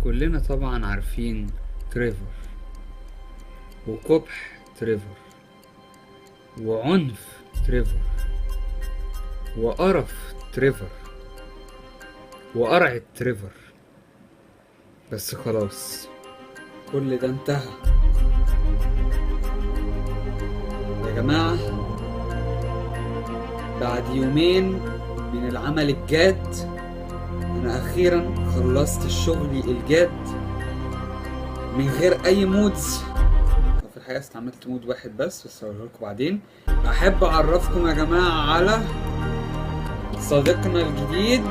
كلنا طبعا عارفين تريفر وقبح تريفر وعنف تريفر وقرف تريفر وقرعة تريفر. بس خلاص كل ده انتهى يا جماعة. بعد يومين من العمل الجاد انا اخيرا خلصت شغلي الجاد من غير اي مودز. في الحقيقة استعملت مود واحد بس هقوله لكم بعدين. احب اعرفكم يا جماعة على صديقنا الجديد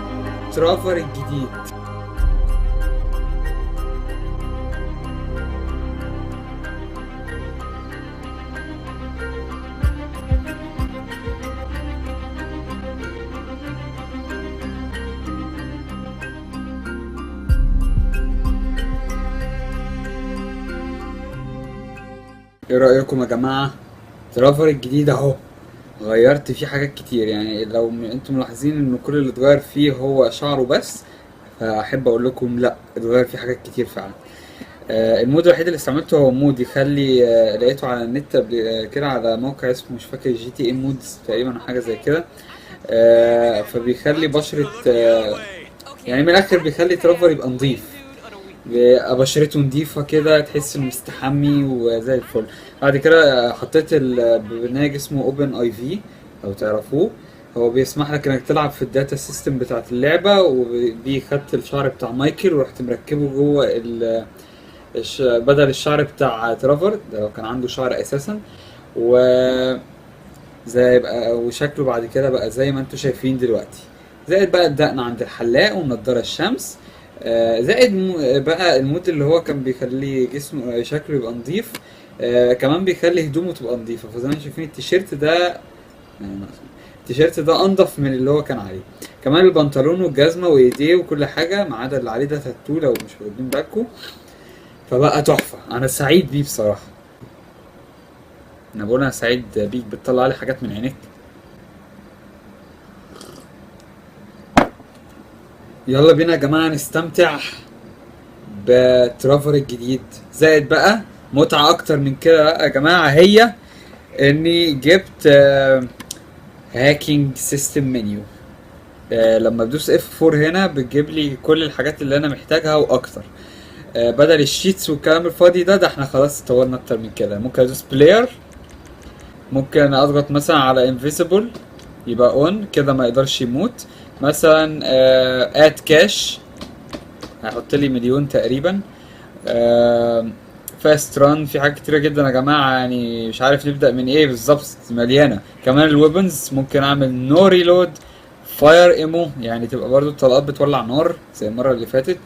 ترافر الجديد. ايه رأيكم يا جماعة؟ ترافر الجديد اهو غيرت فيه حاجات كتير، يعني لو انتم ملاحظين ان كل اللي اتغير فيه هو شعره بس، فاحب اقول لكم لا، اتغير فيه حاجات كتير فعلا. المود الوحيد اللي استعملته هو مود يخلي لقيته على النت كده على موقع اسمه مش فاكر GTA مودز تقريبا او حاجه زي كده. فبيخلي بشرة يعني من الاخر بيخلي ترافر يبقى نظيف، بشرته نضيفة كده، تحس انه مستحمي وزي الفل. بعد كده حطيت البرنامج اسمه اوبن اي في لو تعرفوه، هو بيسمح لك انك تلعب في الداتا سيستم بتاعت اللعبة، ودي خدت الشعر بتاع مايكل ورحت مركبه جوه بدل الشعر بتاع ترافر ده كان عنده شعر اساسا، و زي بقى وشكله بعد كده بقى زي ما انتوا شايفين دلوقتي. زائد بقى الدقن عند الحلاق ونضارة الشمس. زائد بقى المود اللي هو كان بيخلي جسمه شكله يبقى نظيف، كمان بيخلي هدومه تبقى نظيفة. فزي ما انتم شايفين التيشيرت ده انضف من اللي هو كان عليه. كمان البنطلون والجزمة وايديه وكل حاجة ما عدا اللي عليه ده تاتو لو مش واخدين بالكم، فبقى تحفة. انا سعيد بيه بصراحة. انا بقول انا سعيد بيك، بتطلع لي حاجات من عينيك. يلا بينا يا جماعة نستمتع بترافر الجديد. زائد بقى متعة اكتر من كده بقى يا جماعة، هي اني جبت هاكينج سيستم منيو. لما بدوس F4 هنا بتجيب لي كل الحاجات اللي انا محتاجها واكتر. بدل الشيتس والكلام الفاضي ده احنا خلاص اتطورنا اكتر من كده. ممكن ادوس بلاير، ممكن اضغط مثلا على انفيزبل يبقى اون كده ما يقدرش يموت. مثلا اد كاش هيحط لي مليون تقريبا. فاست ران، في حاجات كتيره جدا يا جماعه، يعني مش عارف نبدا من ايه بالظبط، مليانه. كمان الويبنز ممكن اعمل نو ريلود، فاير ايمو يعني تبقى برضو الطلقات بتولع نار زي المره اللي فاتت.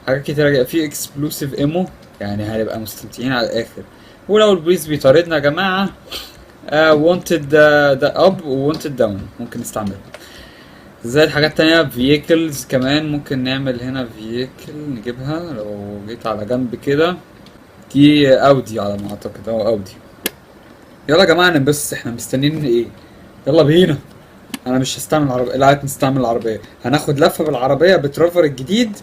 حاجات كتيره جدا. في اكسبلوسيف ايمو يعني هنبقى مستمتعين على الاخر. ولو البوليس بيطاردنا يا جماعه وونتد ده اب وونتد داون ممكن نستعملها. زي الحاجات التانية فييكلز كمان ممكن نعمل هنا فييكل نجيبها. لو جيت على جنب كده دي اودي على ما اعتقد، اودي. يلا يا جماعة نبص، احنا مستنيين ايه؟ يلا بينا. انا مش هستعمل العربية، لا نستعمل العربية، هناخد لفة بالعربية بترافر الجديد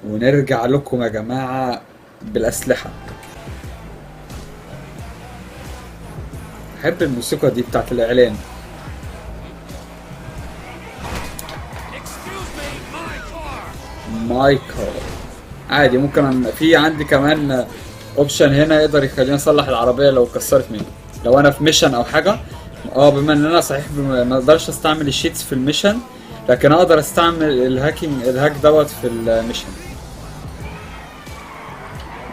ونرجع لكم يا جماعة بالاسلحة. بحب الموسيقى دي بتاعت الاعلان. ماي كار عادي. ممكن في عندي كمان اوبشن هنا يقدر يخليني اصلح العربيه لو اتكسرت مني، لو انا في ميشن او حاجه. بما ان انا صحيح ما اقدرش استعمل الشيتس في الميشن، لكن اقدر استعمل الهاك دوت في الميشن،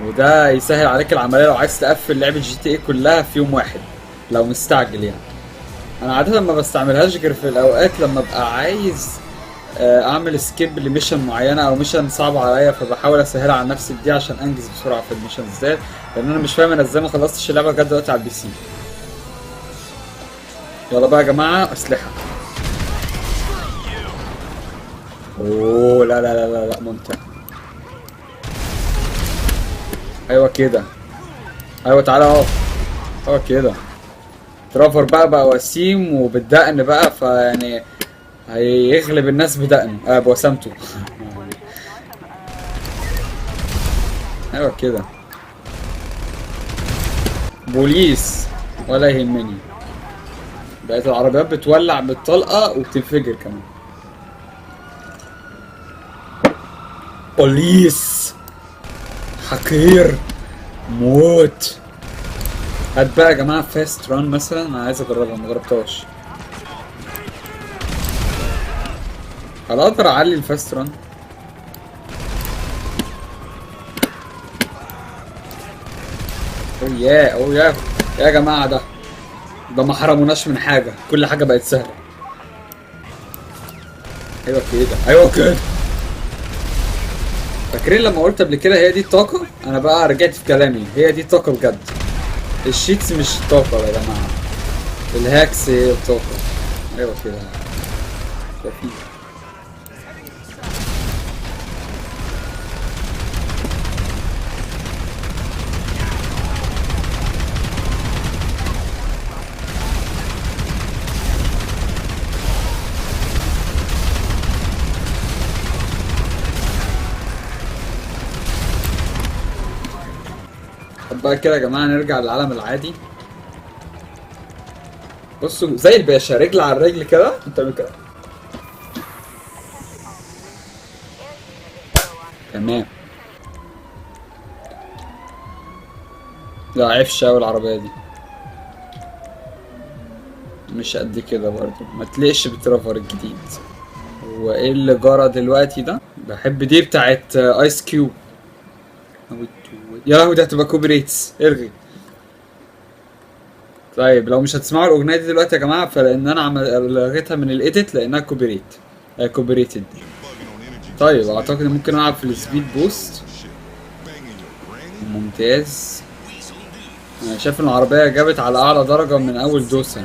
وده يسهل عليك العمليه لو عايز تقفل لعبه GTA كلها في يوم واحد لو مستعجل. يعني انا عاده ما بستعملهاش غير في الاوقات لما ابقى عايز اعمل سكيب لميشن معينه او ميشن صعبه عليا، فبحاول اسهلها على نفسي دي عشان انجز بسرعه في الميشن ازاي، لان انا مش فاهم انا ازاي ما خلصتش اللعبه لغايه دلوقتي على البي سي. يلا بقى يا جماعه اسلحه. اوه لا لا لا لا, لا ممتع. ايوه كده، ايوه تعالى اهو. ايوه كده ترافر بقى وسيم وبالدقن بقى، فيعني هيغلب الناس بدقنه بوسامته. ايوه كده. بوليس ولا يهمني. بقت العربيات بتولع بالطلقة وبتنفجر كمان. بوليس حقير موت. هات بقى يا جماعة فاست ران مثلا، انا عايز اجربها مجربتهاش. هل اقدر اعلي الفاست ران؟ اوه يا جماعة ده ما حرموناش من حاجة، كل حاجة بقت سهلة. ايوه كده ايوه كده. فاكرين لما قلت قبل كده هي دي الطاقة؟ انا بقى رجعت في كلامي، هي دي الطاقة بجد. الشيتس مش طاقة يا جماعة، الهاكس هي الطاقة. ايوه كده. شايفين؟ طب بقى كده يا جماعة نرجع للعالم العادي. بصوا زي الباشا، رجل على الرجل كده بتعمل كده. تمام. لا عفشة أوي العربية دي، مش قد كده برضه، ما تليقش بالترافر الجديد. هو ايه اللي جرى دلوقتي ده؟ بحب دي بتاعت ايس كيوب. يا لهوي ده هتبقى كوبريتس، الغي. طيب لو مش هتسمعوا الاغنيه دي دلوقتي يا جماعه، فلان انا لغيتها من الايديت لانها كوبريت، كوبريتد. طيب اعتقد ممكن العب في السبيد بوست. ممتاز. انا شايف ان العربيه جابت على اعلى درجه من اول دوسه،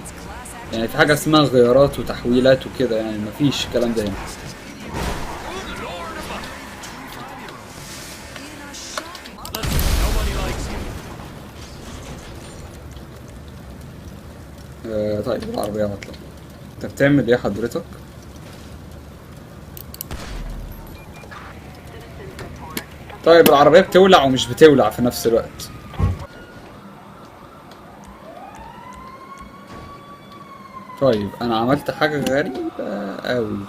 يعني في حاجه اسمها غيارات وتحويلات وكده، يعني مفيش الكلام ده هنا. طيب العربيه مطلع. انت بتعمل ايه حضرتك؟ طيب العربيه بتولع ومش بتولع في نفس الوقت. طيب انا عملت حاجه غريبه قوي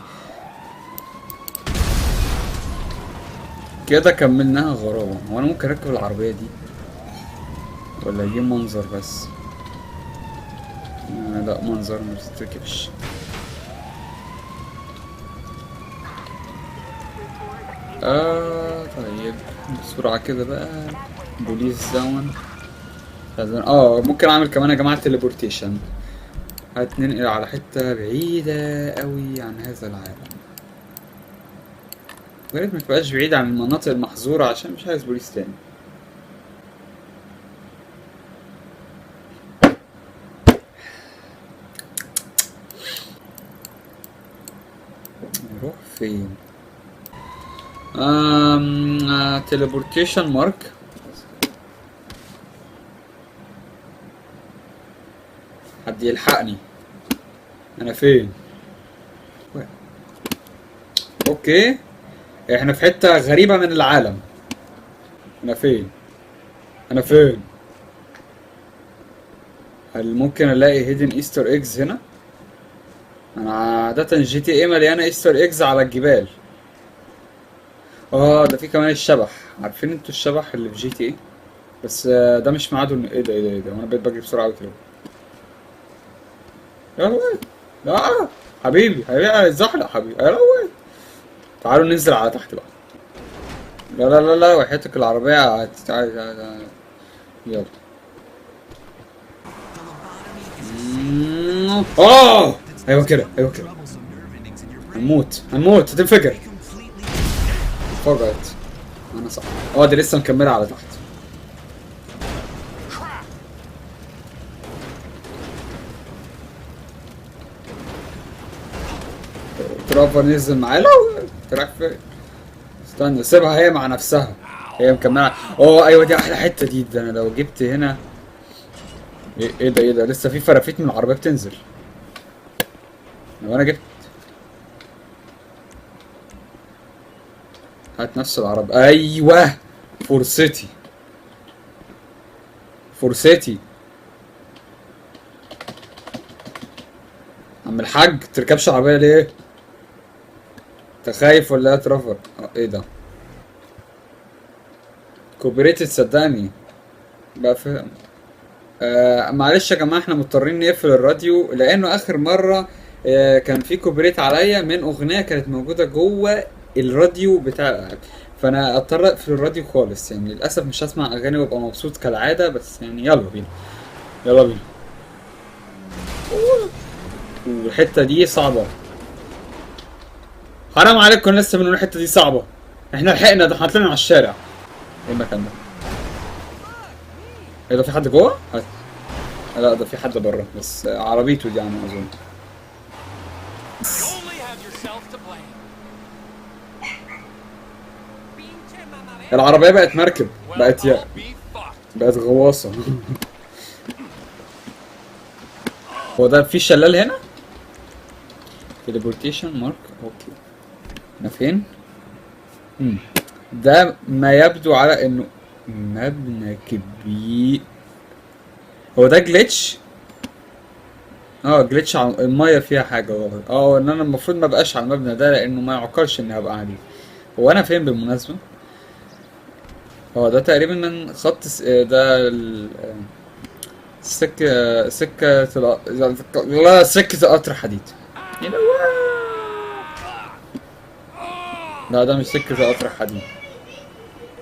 كده، كملناها غرابه. هو انا ممكن اركب العربيه دي ولا اجيب منظر بس؟ لا منظر ما بتتركبش. طيب بسرعة كده بقى. بوليس زون. ممكن اعمل كمان يا جماعة تليبورتيشن، هتنقل على حتة بعيدة قوي عن هذا العالم. يا ريت متبقاش بعيد عن المناطق المحظورة عشان مش عايز بوليس تاني. نروح فين؟ تليبورتيشن مارك. حد يلحقني، انا فين؟ اوكي احنا في حتة غريبة من العالم. انا فين؟ انا فين؟ هل ممكن الاقي هيدن ايستر ايجز هنا؟ انا عادة جي تي ايه مليانة ايستر ايجز على الجبال. ده في كمان الشبح، عارفين انتوا الشبح اللي في جي تي ايه؟ بس ده مش ميعاده. ايه ده وانا بقيت بجري بسرعة اوي كده. يا لهوي. لا حبيبي اتزحلق حبيبي، يا لهوي. تعالوا ننزل على تحت بقى. لا وحياتك العربية يلا. ايوه كده هنموت هتنفجر. فجأت. انا صح. دي لسه مكملة على تحت. ترافر نزل معاه. لا رايح فين؟ استنى سيبها هي مع نفسها، هي مكملة. ايوه دي احلى حتة دي. ده انا لو جبت هنا ايه ده لسه في فرافيت من العربية بتنزل. لو انا جبت هات نفس العربية. ايوه فرصتي فرصتي. عم الحاج تركبش عربية ليه؟ انت خايف ولا ايه يا ترافر؟ ايه ده؟ كوبريتد صدقني بقى فاهم. معلش يا جماعة احنا مضطرين نقفل الراديو لانه اخر مرة كان في كوبريت عليا من اغنية كانت موجودة جوه الراديو بتاع الالعاب، فانا اضطر اقفل الراديو خالص. يعني للاسف مش هسمع اغاني وابقى مبسوط كالعادة، بس يعني يلا بينا يلا بينا. والحتة دي صعبة، حرام عليكم لسه بنقول الحتة دي صعبة. احنا لحقنا، ده احنا طلعنا على الشارع. ايه المكان ده؟ ايه ده، في حد جوه؟ لا ده في حد بره، بس عربيته دي انا اظن. العربية بقت مركب، بقت غواصة. هو ده في شلال هنا؟ تليبورتيشن مارك، اوكي. احنا فين؟ ده ما يبدو على انه مبنى كبير. هو ده جليتش؟ جليتش على المية فيها حاجة غلط. ان انا المفروض ما بقاش على المبنى ده لانه ما يعقلش اني ابقى عليه. هو انا فين بالمناسبة؟ ده تقريبا من خط ده سكة لا سكة قطر حديد. لا ده مش سكة قطر حديد.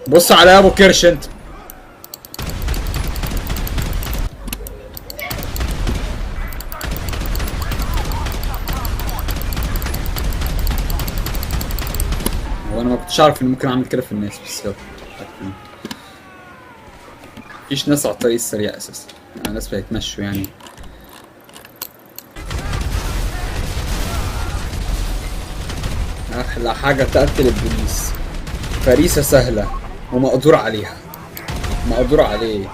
بص على ابو كرش انت. هو انا ما كنتش اعرف اني ممكن اعمل كده في الناس، بس يلا. مفيش ناس على الطريق السريع اساسا، الناس بيتمشوا يعني. احلى حاجة تقتل البوليس، فريسة سهلة ومقدور عليها، مقدور عليه.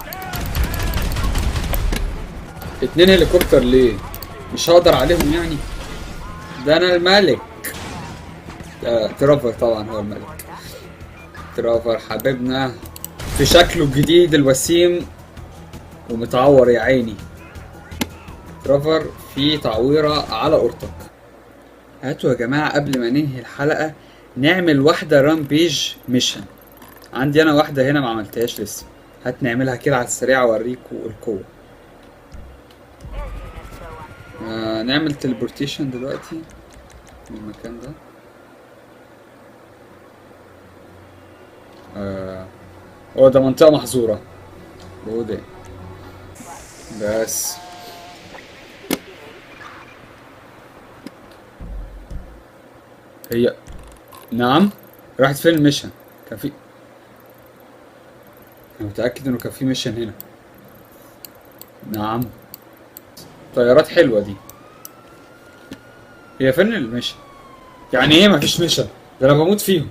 2 هليكوبتر ليه؟ مش هقدر عليهم يعني؟ ده انا الملك. ترافر طبعا هو الملك. ترافر حبيبنا في شكله الجديد الوسيم ومتعور يا عيني. ترافر في تعويرة على قرطك. هاتوا يا جماعة قبل ما ننهي الحلقة نعمل واحدة رامبيج ميشن. عندي انا واحدة هنا ما عملتهاش لسه، هات نعملها كده على السريع اوريكم القوة. نعمل تليبورتيشن دلوقتي من المكان ده. ده منطقة محظورة. ده بس هي نعم. راحت فين الميشن؟ كان في، انا متأكد انه كان في ميشن هنا. نعم طيارات حلوة دي. هي فين الميشن؟ يعني ايه مفيش ميشن؟ ده انا بموت فيهم.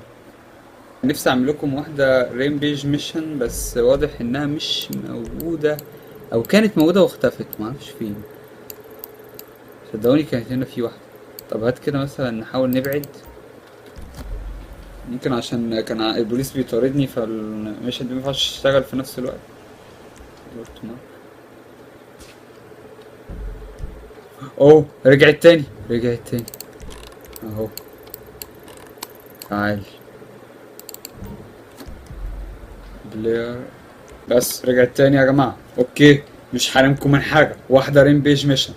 نفسي اعمل لكم واحدة ريمبيج ميشن بس واضح انها مش موجودة، او كانت موجودة واختفت معرفش فين. صدقوني كانت هنا في واحدة. طب هات كده مثلا نحاول نبعد، يمكن عشان كان البوليس بيطاردني فالميشن دي مينفعش تشتغل في نفس الوقت. رجعت تاني اهو. تعال بلاير، بس رجعت تاني يا جماعة. اوكي مش حارمكم من حاجة، واحدة ريمبيج ميشن.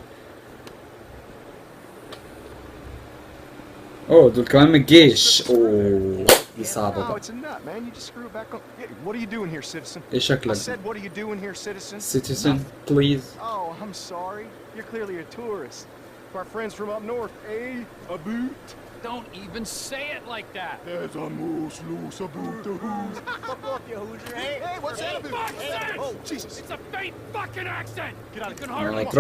دول كمان من الجيش. دي صعبة بقى. ايه شكلك؟ citizen please. I'm sorry. You're clearly a tourist. Our friends from up north, eh? A boot? Don't even say it like that. There's a moose loose, a boot the who's. Fuck off, you Hoosier. Hey, what's that about? Oh, Jesus. It's a fake fucking accent. Get out of You can here. hardly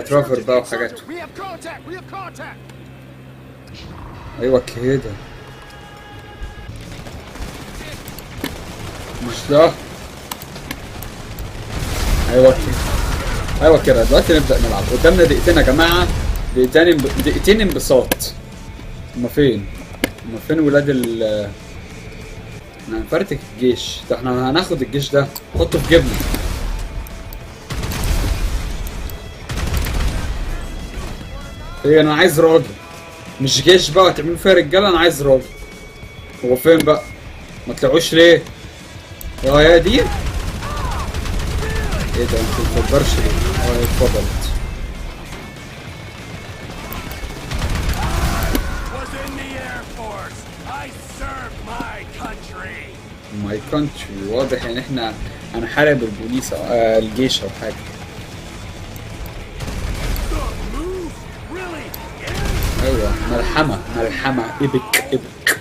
ترافر بقى وحاجاته. We have contact. We have contact. ايوه كده. مش ده. ايوه كده. دلوقتي نبدأ نلعب. قدامنا دقيقتين يا جماعة، دقيقتين انبساط. هما فين ولاد احنا هنفرتك الجيش ده، احنا هناخد الجيش ده نحطه في جبنه. ايه انا عايز راجل مش جيش بقى وتعملوا فيها رجاله، انا عايز راجل. هو فين بقى؟ ما طلعوش ليه؟ يا دي ايه ده؟ انت متكبرش ليه؟ اتفضلت. ماي كونتري، واضح ان احنا هنحارب البوليس او الجيش او حاجه. ايوه ملحمه ملحمه ايبك ايبك.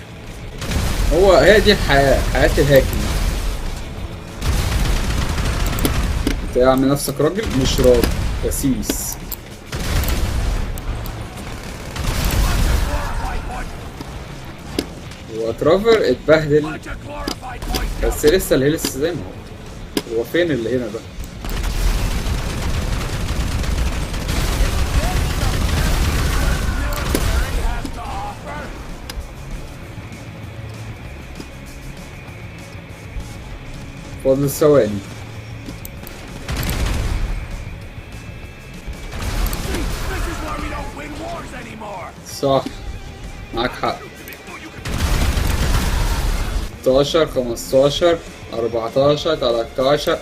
هي دي الحياه، حياه الهاكم. انت اعمل نفسك راجل مش راجل قسيس. وترافر اتبهدل بس لسه الهيلث زي ما هو فين اللي هنا ده؟ فاضل ثواني. صح معاك حق. 16 15 14 13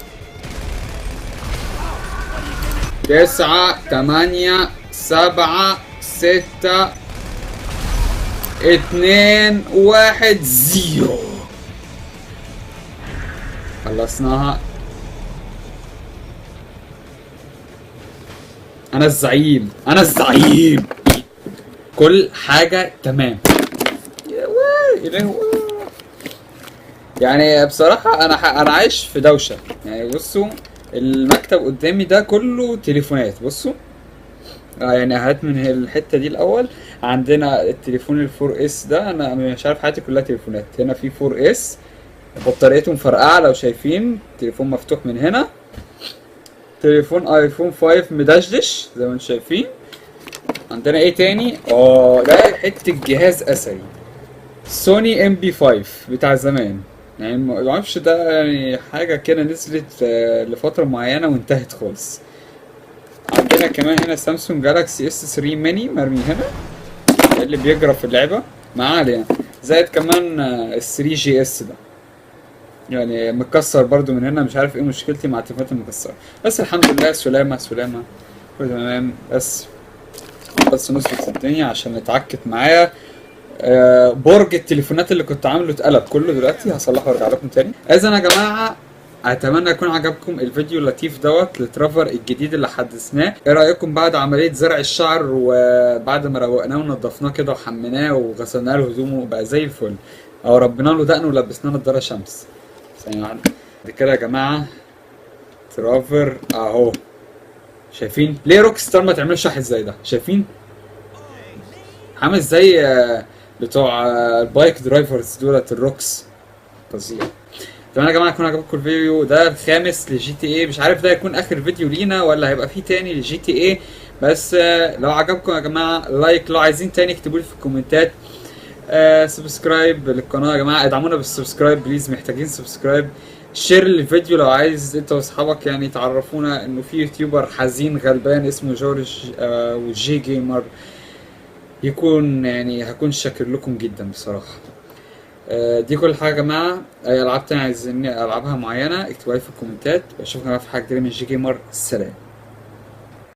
9 8 7 6 2 1 0. خلصناها. انا الزعيم انا الزعيم. كل حاجة تمام. يعني بصراحة انا عايش في دوشة. يعني بصوا المكتب قدامي ده كله تليفونات. بصوا يعني هات من الحتة دي الاول. عندنا التليفون الفور اس ده، انا مش عارف حياتي كلها تليفونات. هنا في 4 اس بطاريته مفرقعة لو شايفين، تليفون مفتوح من هنا. تليفون ايفون 5 مدشدش زي ما انتم شايفين. عندنا ايه تاني؟ ده حتة جهاز اثري سوني ام بي 5 بتاع زمان. يعني ما اعرفش ده يعني حاجة كده نزلت لفترة معينة وانتهت خالص. عندنا كمان هنا سامسونج جالاكسي اس 3 ميني مرمي هنا اللي بيجرى في اللعبة ما علينا. زائد كمان ال 3 جي اس ده يعني متكسر برضو من هنا. مش عارف ايه مشكلتي مع التليفونات المكسرة، بس الحمد لله سلامة سلامة كله تمام. بس نظبط الدنيا عشان اتعكت معايا. برج التليفونات اللي كنت عامله اتقلب كله دلوقتي، هصلحه وارجع لكم تاني. اذا يا جماعه اتمنى يكون عجبكم الفيديو اللطيف دوت لترافر الجديد اللي حدثناه. ايه رايكم بعد عمليه زرع الشعر وبعد ما روقناه ونضفناه كده وحميناه وغسلنا له هدومه بقى زي الفل، او ربنا له دقن ولبسناه نضاره شمس؟ ثانيه واحده كده يا جماعه. ترافر اهو شايفين ليه روك ستار ما تعملش شحن زي ده؟ شايفين عامل زي بتوع البايك درايفرز دولت الروكس. فظيع. تمام يا جماعه يكون عجبكم الفيديو ده الخامس لجي تي اي. مش عارف ده هيكون اخر فيديو لينا ولا هيبقى فيه تاني لجي تي اي. بس لو عجبكم يا جماعه لايك، لو عايزين تاني اكتبوا لي في الكومنتات. سبسكرايب للقناه يا جماعه، ادعمونا بالسبسكرايب بليز، محتاجين سبسكرايب. شير الفيديو لو عايز انت واصحابك يعني تعرفونا انه في يوتيوبر حزين غلبان اسمه جورج وجي جيمر يكون يعني هكون شاكر لكم جدا بصراحه. دي كل حاجه يا جماعه. اي العاب تانية عايزين العبها معينه اكتبوها لي في الكومنتات. اشوفكم في حاجه جديده من جي جيمر. سلام.